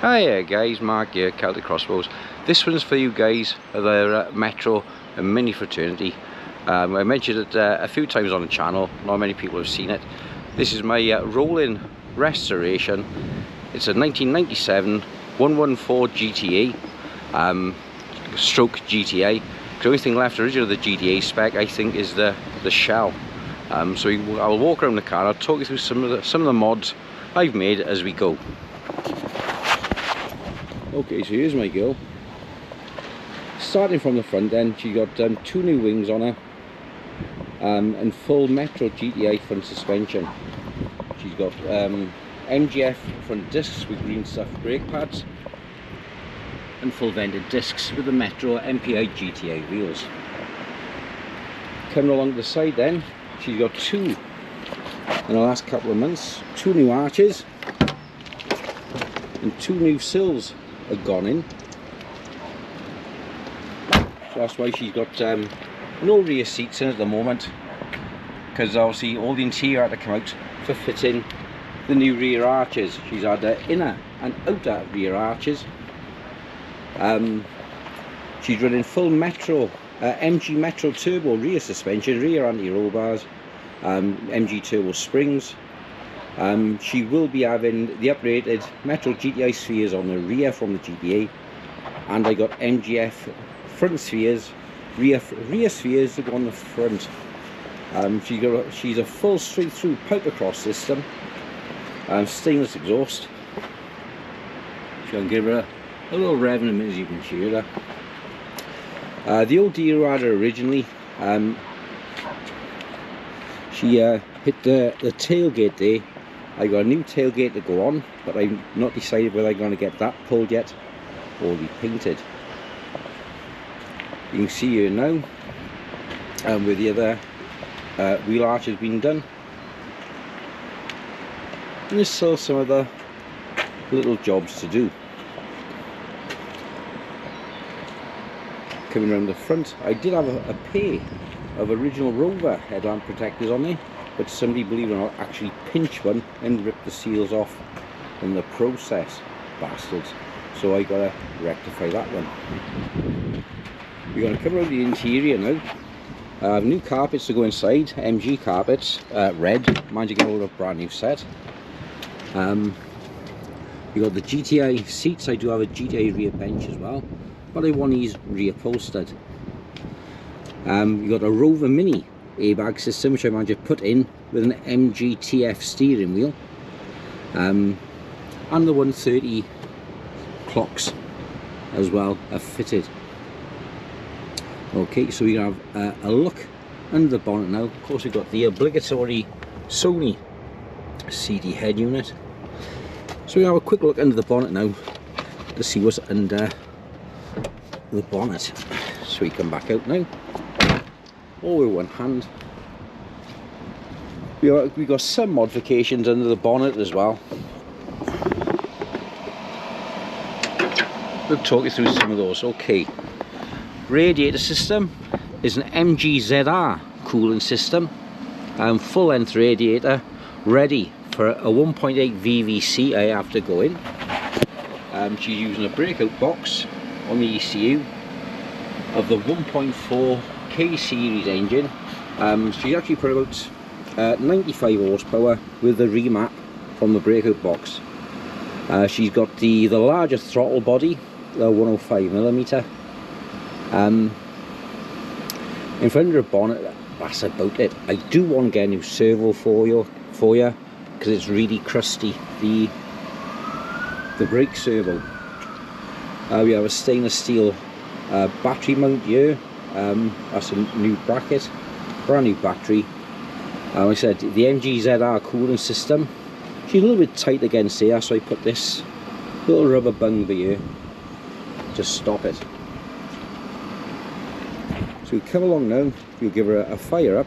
Hiya guys, Mark here, Celtic Crossbows. This one's for you guys, the Metro and Mini fraternity. I mentioned it a few times on the channel, not many people have seen it. This is my rolling restoration. It's a 1997 114 GTi, stroke GTi. The only thing left original of the GTa spec, I think, is the shell. So I'll walk around the car, I'll talk you through some of the mods I've made as we go. Okay, so here's my girl. Starting from the front end, she got two new wings on her and full Metro GTi front suspension. She's got MGF front discs with green stuff brake pads and full vented discs with the Metro MPI GTi wheels. Coming along the side then, she's got two, in the last couple of months, two new arches and two new sills have gone in. So that's why she's got no rear seats in at the moment, because obviously all the interior had to come out for fitting the new rear arches. She's had inner and outer rear arches. She's running full Metro MG Metro turbo rear suspension, rear anti-roll bars, MG turbo springs. She will be having the upgraded Metro GTi spheres on the rear from the GTa, and I got MGF front spheres, rear spheres to go on the front. She's a full straight through pipe across system, stainless exhaust. She'll give her a little rev in a minute, as you can hear her. The old dealer had her originally. She hit the tailgate there. I got a new tailgate to go on, but I'm not decided whether I'm going to get that pulled yet or repainted. You can see here now where the other wheel arch has been done. And there's still some other little jobs to do. Coming around the front, I did have a pair of original Rover headlamp protectors on there, but somebody, believe it or not, actually pinched one and ripped the seals off in the process, bastards. So I gotta rectify that one. We're gonna come around the interior now. I have new carpets to go inside, MG carpets, red. Managed to get hold of a brand new set. We got the GTi seats. I do have a GTi rear bench as well, but I want these reupholstered. You got a Rover Mini airbag system, which I managed to put in with an MGTF steering wheel, and the 130 clocks as well are fitted. Okay, so we have a look under the bonnet now. Of course, we've got the obligatory Sony CD head unit. So we have a quick look under the bonnet now to see what's under the bonnet. So we come back out now, all with one hand. We got some modifications under the bonnet as well. We'll talk you through some of those. Okay, radiator system is an MGZR cooling system, full length radiator, ready for a 1.8 VVC. I have to go in. She's using a breakout box on the ECU of the 1.4 K series engine. She's actually put about 95 horsepower with the remap from the breakout box. She's got the larger throttle body, the 105mm. In front of the bonnet, that's about it. I do want to get a new servo for you because it's really crusty, the brake servo. We have a stainless steel battery mount here. That's a new bracket, brand new battery. Like I said, the MGZR cooling system, she's a little bit tight against here, so I put this little rubber bung here to stop it. So we come along now, you'll give her a fire up.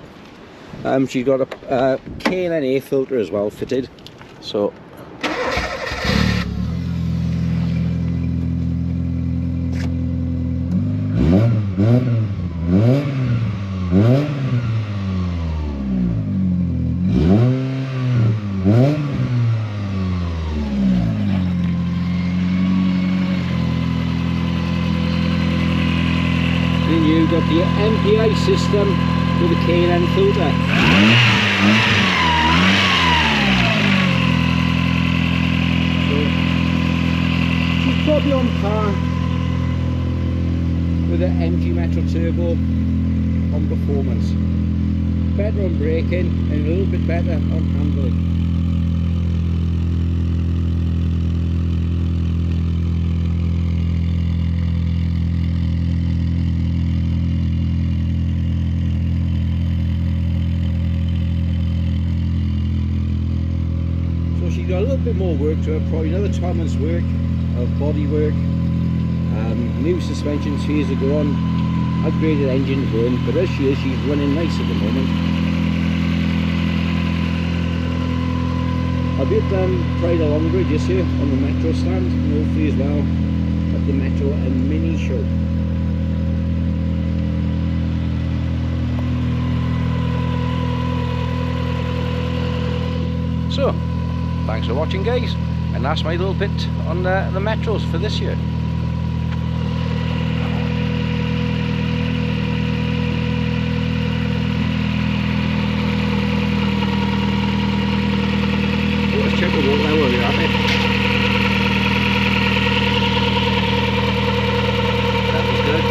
She's got a K&N air filter as well fitted, so the MPI system with a K&N filter. So she's probably on par with the MG Metro Turbo on performance. Better on braking and a little bit better on handling. She's got a little bit more work to her, probably another 12 months work of body work, new suspension 2 years ago on, upgraded engine run, but as she is, she's running nice at the moment. I'll be at Pride of Longbridge this year on the Metro stand, and hopefully as well at the Metro and Mini show. So, thanks for watching, guys, and that's my little bit on the Metros for this year. Let's check the walk now while we're at it. That was good.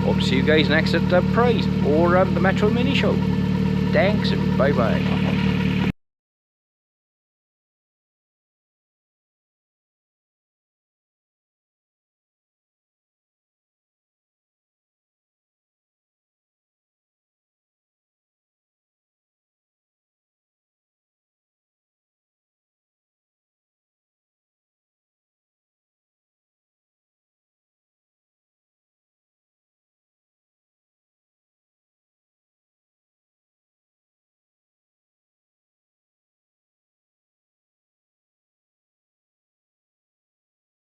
Hope to see you guys next at Pride or the Metro Mini Show. Thanks and bye bye.